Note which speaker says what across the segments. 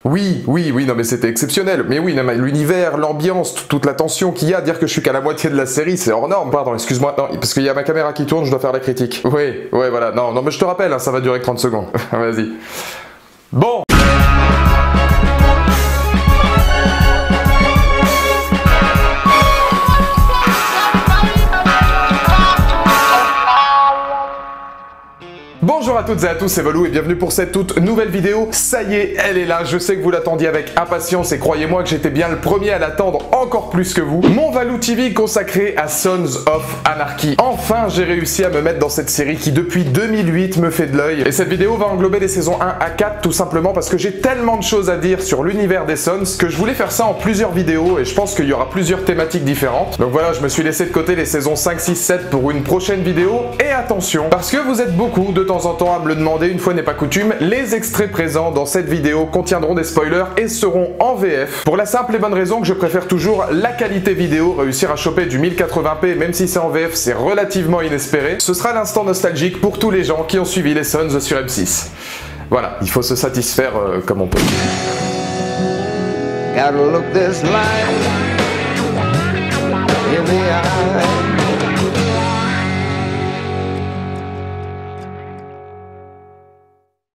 Speaker 1: Oui, non mais c'était exceptionnel. Mais oui, non, mais l'univers, l'ambiance, toute la tension qu'il y a, dire que je suis qu'à la moitié de la série, c'est hors norme. Pardon, excuse-moi, non, parce qu'il y a ma caméra qui tourne, je dois faire la critique. Oui, voilà, non, mais je te rappelle, hein, ça va durer que 30 secondes. Vas-y. Bon. Bonjour à toutes et à tous, c'est Valou et bienvenue pour cette toute nouvelle vidéo. Ça y est, elle est là, je sais que vous l'attendiez avec impatience et croyez-moi que j'étais bien le premier à l'attendre encore plus que vous. Mon Valou TV consacré à Sons of Anarchy. Enfin, j'ai réussi à me mettre dans cette série qui depuis 2008 me fait de l'œil. Et cette vidéo va englober les saisons 1 à 4 tout simplement parce que j'ai tellement de choses à dire sur l'univers des Sons que je voulais faire ça en plusieurs vidéos et je pense qu'il y aura plusieurs thématiques différentes. Donc voilà, je me suis laissé de côté les saisons 5, 6, 7 pour une prochaine vidéo. Et attention, parce que vous êtes beaucoup de temps en temps à me le demander, une fois n'est pas coutume, les extraits présents dans cette vidéo contiendront des spoilers et seront en VF. Pour la simple et bonne raison que je préfère toujours la qualité vidéo, réussir à choper du 1080p même si c'est en VF c'est relativement inespéré. Ce sera l'instant nostalgique pour tous les gens qui ont suivi les Sons sur M6. Voilà, il faut se satisfaire comme on peut. Gotta look this line in the eye.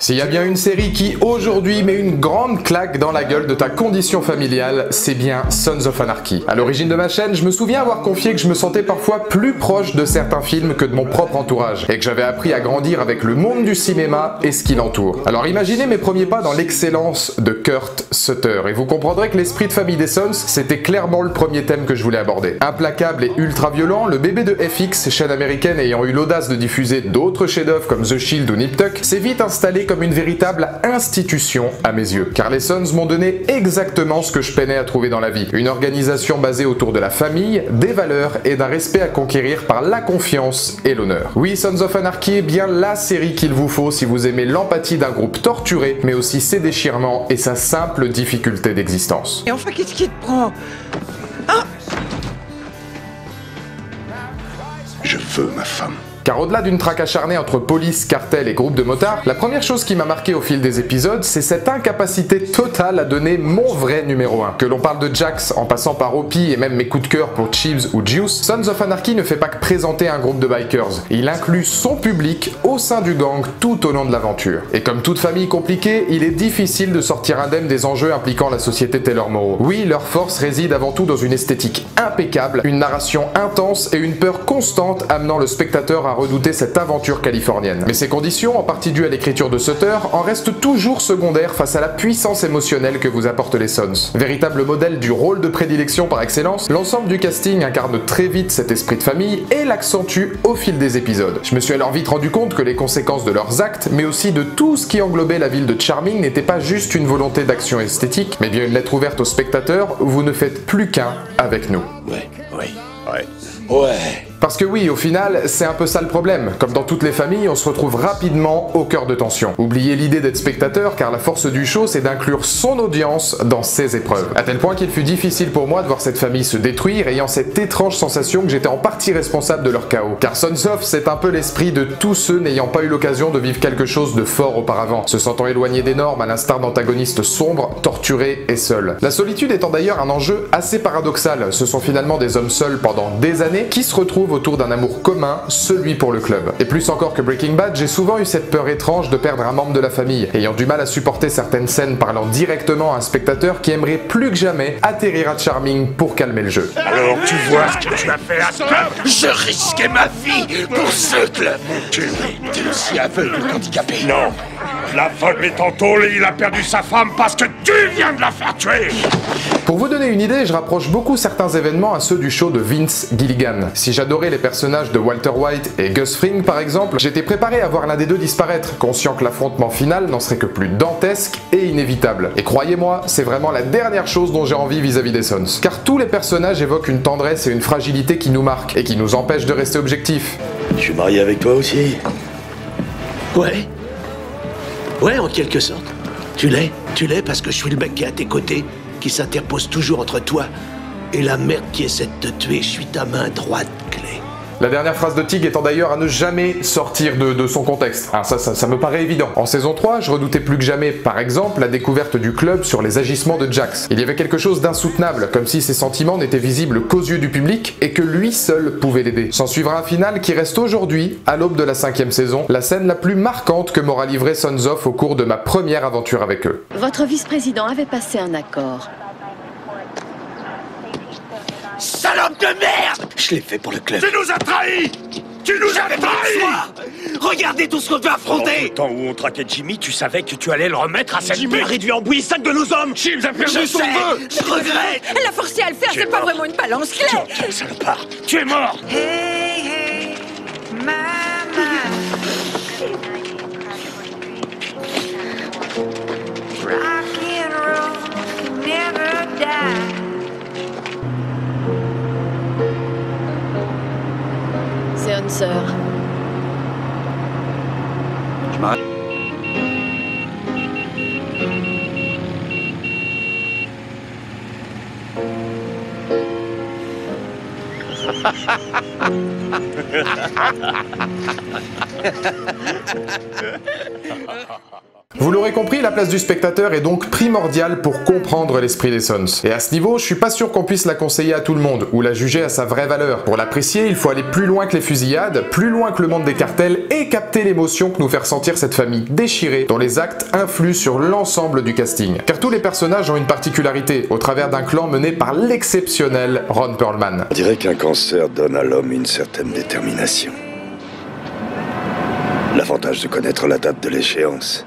Speaker 1: S'il y a bien une série qui aujourd'hui met une grande claque dans la gueule de ta condition familiale, c'est bien Sons of Anarchy. À l'origine de ma chaîne, je me souviens avoir confié que je me sentais parfois plus proche de certains films que de mon propre entourage, et que j'avais appris à grandir avec le monde du cinéma et ce qui l'entoure. Alors imaginez mes premiers pas dans l'excellence de Kurt Sutter, et vous comprendrez que l'esprit de famille des Sons, c'était clairement le premier thème que je voulais aborder. Implacable et ultra violent, le bébé de FX, chaîne américaine ayant eu l'audace de diffuser d'autres chefs-d'œuvre comme The Shield ou Nip Tuck, s'est vite installé comme une véritable institution à mes yeux. Car les Sons m'ont donné exactement ce que je peinais à trouver dans la vie. Une organisation basée autour de la famille, des valeurs et d'un respect à conquérir par la confiance et l'honneur. Oui, Sons of Anarchy est bien la série qu'il vous faut si vous aimez l'empathie d'un groupe torturé, mais aussi ses déchirements et sa simple difficulté d'existence.
Speaker 2: Et enfin, qu'est-ce qui te prend? Hein?
Speaker 3: Je veux ma femme.
Speaker 1: Car au-delà d'une traque acharnée entre police, cartel et groupe de motards, la première chose qui m'a marqué au fil des épisodes, c'est cette incapacité totale à donner mon vrai numéro 1. Que l'on parle de Jax en passant par Opie et même mes coups de cœur pour Chiefs ou Juice, Sons of Anarchy ne fait pas que présenter un groupe de bikers. Il inclut son public au sein du gang tout au long de l'aventure. Et comme toute famille compliquée, il est difficile de sortir indemne des enjeux impliquant la société Taylor Morrow. Oui, leur force réside avant tout dans une esthétique impeccable, une narration intense et une peur constante amenant le spectateur à redouter cette aventure californienne. Mais ces conditions, en partie dues à l'écriture de Sutter, en restent toujours secondaires face à la puissance émotionnelle que vous apportent les Sons. Véritable modèle du rôle de prédilection par excellence, l'ensemble du casting incarne très vite cet esprit de famille et l'accentue au fil des épisodes. Je me suis alors vite rendu compte que les conséquences de leurs actes, mais aussi de tout ce qui englobait la ville de Charming, n'étaient pas juste une volonté d'action esthétique, mais bien une lettre ouverte aux spectateurs, vous ne faites plus qu'un avec nous. Ouais. Parce que oui, au final, c'est un peu ça le problème. Comme dans toutes les familles, on se retrouve rapidement au cœur de tension. Oubliez l'idée d'être spectateur, car la force du show, c'est d'inclure son audience dans ses épreuves. À tel point qu'il fut difficile pour moi de voir cette famille se détruire, ayant cette étrange sensation que j'étais en partie responsable de leur chaos. Car Sons of, c'est un peu l'esprit de tous ceux n'ayant pas eu l'occasion de vivre quelque chose de fort auparavant, se sentant éloignés des normes à l'instar d'antagonistes sombres, torturés et seuls. La solitude étant d'ailleurs un enjeu assez paradoxal. Ce sont finalement des hommes seuls pendant des années qui se retrouvent autour d'un amour commun, celui pour le club. Et plus encore que Breaking Bad, j'ai souvent eu cette peur étrange de perdre un membre de la famille, ayant du mal à supporter certaines scènes parlant directement à un spectateur qui aimerait plus que jamais atterrir à Charming pour calmer le jeu.
Speaker 3: Alors tu vois ce que tu as fait à ce club?
Speaker 2: Je risquais ma vie pour ce club.
Speaker 3: Tu
Speaker 2: es aussi aveugle qu'handicapé.
Speaker 3: Non. La femme est en tôle et il a perdu sa femme parce que tu viens de la faire tuer.
Speaker 1: Pour vous donner une idée, je rapproche beaucoup certains événements à ceux du show de Vince Gilligan. Si j'adorais les personnages de Walter White et Gus Fring par exemple, j'étais préparé à voir l'un des deux disparaître, conscient que l'affrontement final n'en serait que plus dantesque et inévitable. Et croyez-moi, c'est vraiment la dernière chose dont j'ai envie vis-à-vis des Sons. Car tous les personnages évoquent une tendresse et une fragilité qui nous marquent, et qui nous empêchent de rester objectifs.
Speaker 4: Je suis marié avec toi aussi.
Speaker 2: Ouais, en quelque sorte. Tu l'es parce que je suis le mec qui est à tes côtés, qui s'interpose toujours entre toi et la merde qui essaie de te tuer. Je suis ta main droite, Clé.
Speaker 1: La dernière phrase de Tig étant d'ailleurs à ne jamais sortir de son contexte. Ah, ça me paraît évident. En saison 3, je redoutais plus que jamais, par exemple, la découverte du club sur les agissements de Jax. Il y avait quelque chose d'insoutenable, comme si ses sentiments n'étaient visibles qu'aux yeux du public et que lui seul pouvait l'aider. S'en suivra un final qui reste aujourd'hui, à l'aube de la 5e saison, la scène la plus marquante que m'aura livré Sons of au cours de ma première aventure avec eux.
Speaker 5: Votre vice-président avait passé un accord.
Speaker 2: Salope de merde! Je l'ai fait pour le club.
Speaker 3: Tu nous as trahis! Tu nous as trahis!
Speaker 2: Regardez tout ce qu'on doit affronter!
Speaker 3: Au temps où on traquait Jimmy, tu savais que tu allais le remettre à cette
Speaker 2: Jimmy a réduit en bouillie 5 de nos hommes!
Speaker 3: James a perdu
Speaker 2: Je
Speaker 3: son
Speaker 2: sais!
Speaker 3: vœu!
Speaker 2: Je regrette!
Speaker 5: Elle l'a forcé à le faire,
Speaker 3: Tu es
Speaker 5: c'est pas
Speaker 3: mort.
Speaker 5: vraiment une balance claire.
Speaker 3: Tu salopard! Tu es mort!
Speaker 6: Hey, hey, my, rock and roll can never die.
Speaker 5: C'est une sœur.
Speaker 1: Vous l'aurez compris, la place du spectateur est donc primordiale pour comprendre l'esprit des Sons. Et à ce niveau, je suis pas sûr qu'on puisse la conseiller à tout le monde, ou la juger à sa vraie valeur. Pour l'apprécier, il faut aller plus loin que les fusillades, plus loin que le monde des cartels, et capter l'émotion que nous fait ressentir cette famille déchirée, dont les actes influent sur l'ensemble du casting. Car tous les personnages ont une particularité, au travers d'un clan mené par l'exceptionnel Ron Perlman.
Speaker 4: On dirait qu'un cancer donne à l'homme une certaine détermination. L'avantage de connaître la date de l'échéance.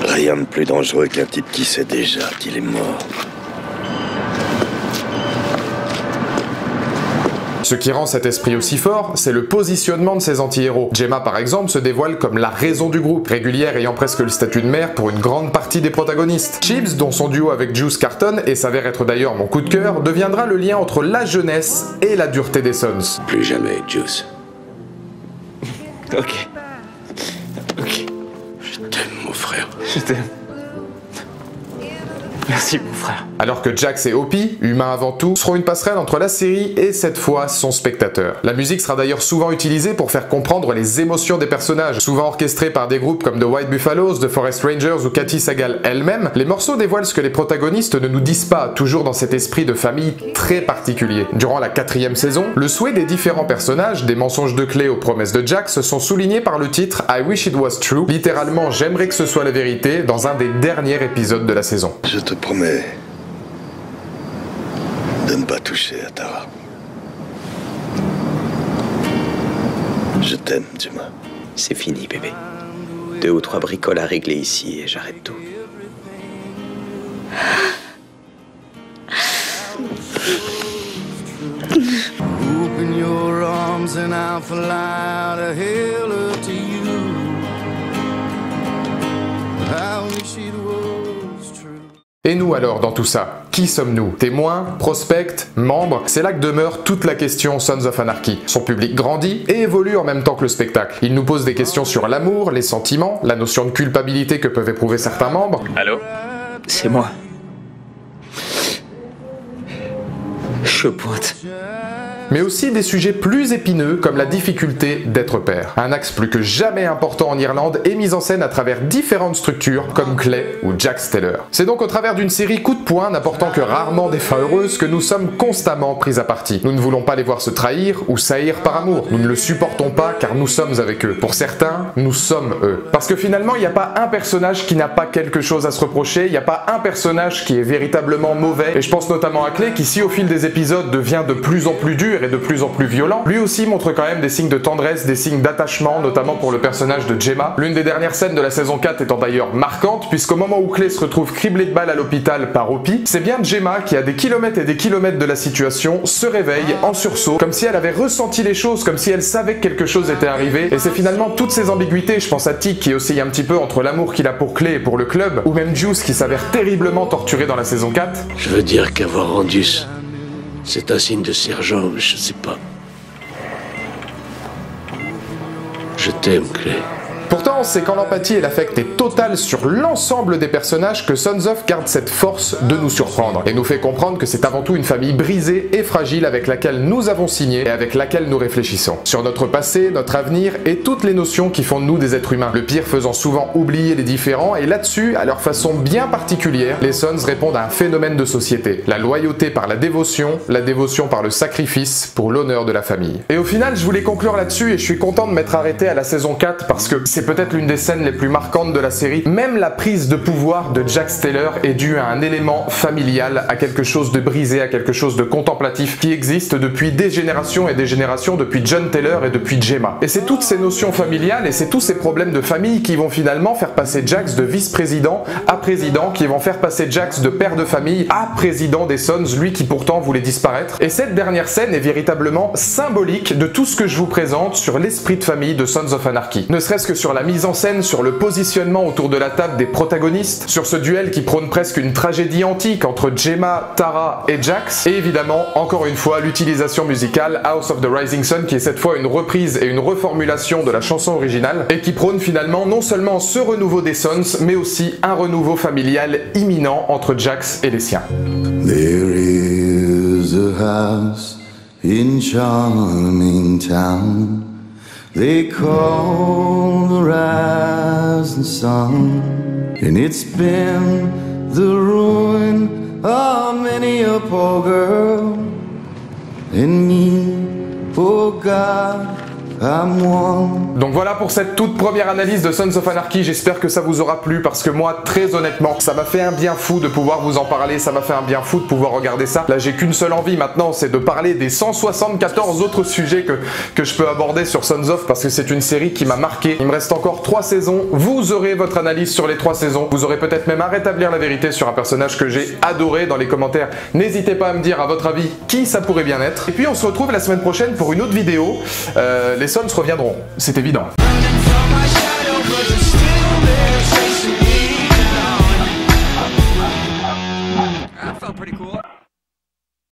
Speaker 4: Rien de plus dangereux qu'un type qui sait déjà qu'il est mort.
Speaker 1: Ce qui rend cet esprit aussi fort, c'est le positionnement de ces anti-héros. Gemma par exemple se dévoile comme la raison du groupe, régulière ayant presque le statut de mère pour une grande partie des protagonistes. Chips, dont son duo avec Juice cartonne et s'avère être d'ailleurs mon coup de cœur, deviendra le lien entre la jeunesse et la dureté des Sons.
Speaker 2: Plus jamais, Juice.
Speaker 7: Ok. Ok.
Speaker 2: Je t'aime, mon frère.
Speaker 7: Je t'aime. Merci, mon frère.
Speaker 1: Alors que Jax et Opie, humains avant tout, seront une passerelle entre la série et cette fois son spectateur. La musique sera d'ailleurs souvent utilisée pour faire comprendre les émotions des personnages, souvent orchestrée par des groupes comme The White Buffaloes, The Forest Rangers ou Kathy Sagal elle-même. Les morceaux dévoilent ce que les protagonistes ne nous disent pas, toujours dans cet esprit de famille très particulier. Durant la 4e saison, le souhait des différents personnages, des mensonges de Clay aux promesses de Jax, sont soulignés par le titre I Wish It Was True, littéralement j'aimerais que ce soit la vérité, dans un des derniers épisodes de la saison.
Speaker 4: Je te promets de ne pas toucher à Tara. Je t'aime, Gemma.
Speaker 2: C'est fini, bébé. 2 ou 3 bricoles à régler ici et j'arrête tout.
Speaker 8: Open your arms and I'll fly to hell to you. I wish it was true.
Speaker 1: Et nous alors dans tout ça? Qui sommes-nous? Témoins? Prospects? Membres? C'est là que demeure toute la question Sons of Anarchy. Son public grandit et évolue en même temps que le spectacle. Il nous pose des questions sur l'amour, les sentiments, la notion de culpabilité que peuvent éprouver certains membres.
Speaker 7: Allô? C'est moi. Je pointe.
Speaker 1: Mais aussi des sujets plus épineux comme la difficulté d'être père. Un axe plus que jamais important en Irlande et mis en scène à travers différentes structures comme Clay ou Jax Taylor. C'est donc au travers d'une série coup de poing n'apportant que rarement des fins heureuses que nous sommes constamment pris à partie. Nous ne voulons pas les voir se trahir ou saillir par amour. Nous ne le supportons pas car nous sommes avec eux. Pour certains, nous sommes eux. Parce que finalement, il n'y a pas un personnage qui n'a pas quelque chose à se reprocher, il n'y a pas un personnage qui est véritablement mauvais. Et je pense notamment à Clay qui, si au fil des épisodes devient de plus en plus dur et de plus en plus violent, lui aussi montre quand même des signes de tendresse, des signes d'attachement, notamment pour le personnage de Gemma. L'une des dernières scènes de la saison 4 étant d'ailleurs marquante, puisqu'au moment où Clay se retrouve criblé de balles à l'hôpital par Opie, c'est bien Gemma qui, à des kilomètres et des kilomètres de la situation, se réveille en sursaut, comme si elle avait ressenti les choses, comme si elle savait que quelque chose était arrivé. Et c'est finalement toutes ces ambiguïtés, je pense à Tig qui oscille un petit peu entre l'amour qu'il a pour Clay et pour le club, ou même Juice qui s'avère terriblement torturé dans la saison 4.
Speaker 2: Je veux dire qu'avoir rendu c'est un signe de sergent, je sais pas. Je t'aime, Clay.
Speaker 1: Pourtant, c'est quand l'empathie et l'affect est total sur l'ensemble des personnages que Sons of garde cette force de nous surprendre et nous fait comprendre que c'est avant tout une famille brisée et fragile avec laquelle nous avons signé et avec laquelle nous réfléchissons. Sur notre passé, notre avenir et toutes les notions qui font de nous des êtres humains. Le pire faisant souvent oublier les différents et là-dessus, à leur façon bien particulière, les Sons répondent à un phénomène de société. La loyauté par la dévotion par le sacrifice pour l'honneur de la famille. Et au final, je voulais conclure là-dessus et je suis content de m'être arrêté à la saison 4 parce que c'est peut-être l'une des scènes les plus marquantes de la série. Même la prise de pouvoir de Jax Taylor est due à un élément familial, à quelque chose de brisé, à quelque chose de contemplatif qui existe depuis des générations et des générations, depuis John Taylor et depuis Gemma. Et c'est toutes ces notions familiales et c'est tous ces problèmes de famille qui vont finalement faire passer Jax de vice-président à président, qui vont faire passer Jax de père de famille à président des Sons, lui qui pourtant voulait disparaître. Et cette dernière scène est véritablement symbolique de tout ce que je vous présente sur l'esprit de famille de Sons of Anarchy. Ne serait-ce que sur la mise en scène, sur le positionnement autour de la table des protagonistes, sur ce duel qui prône presque une tragédie antique entre Gemma, Tara et Jax, et évidemment, encore une fois, l'utilisation musicale House of the Rising Sun qui est cette fois une reprise et une reformulation de la chanson originale et qui prône finalement non seulement ce renouveau des Sons, mais aussi un renouveau familial imminent entre Jax et les siens.
Speaker 8: There is a house in charming town they call the rising sun, and it's been the ruin of many a poor girl, and me, oh God, I'm one.
Speaker 1: Donc voilà pour cette toute première analyse de Sons of Anarchy, j'espère que ça vous aura plu parce que moi, très honnêtement, ça m'a fait un bien fou de pouvoir vous en parler, ça m'a fait un bien fou de pouvoir regarder ça. Là, j'ai qu'une seule envie maintenant, c'est de parler des 174 autres sujets que je peux aborder sur Sons of parce que c'est une série qui m'a marqué. Il me reste encore 3 saisons, vous aurez votre analyse sur les 3 saisons, vous aurez peut-être même à rétablir la vérité sur un personnage que j'ai adoré dans les commentaires. N'hésitez pas à me dire à votre avis qui ça pourrait bien être. Et puis on se retrouve la semaine prochaine pour une autre vidéo. Les Sons reviendront, c'est évident.
Speaker 7: That felt pretty cool.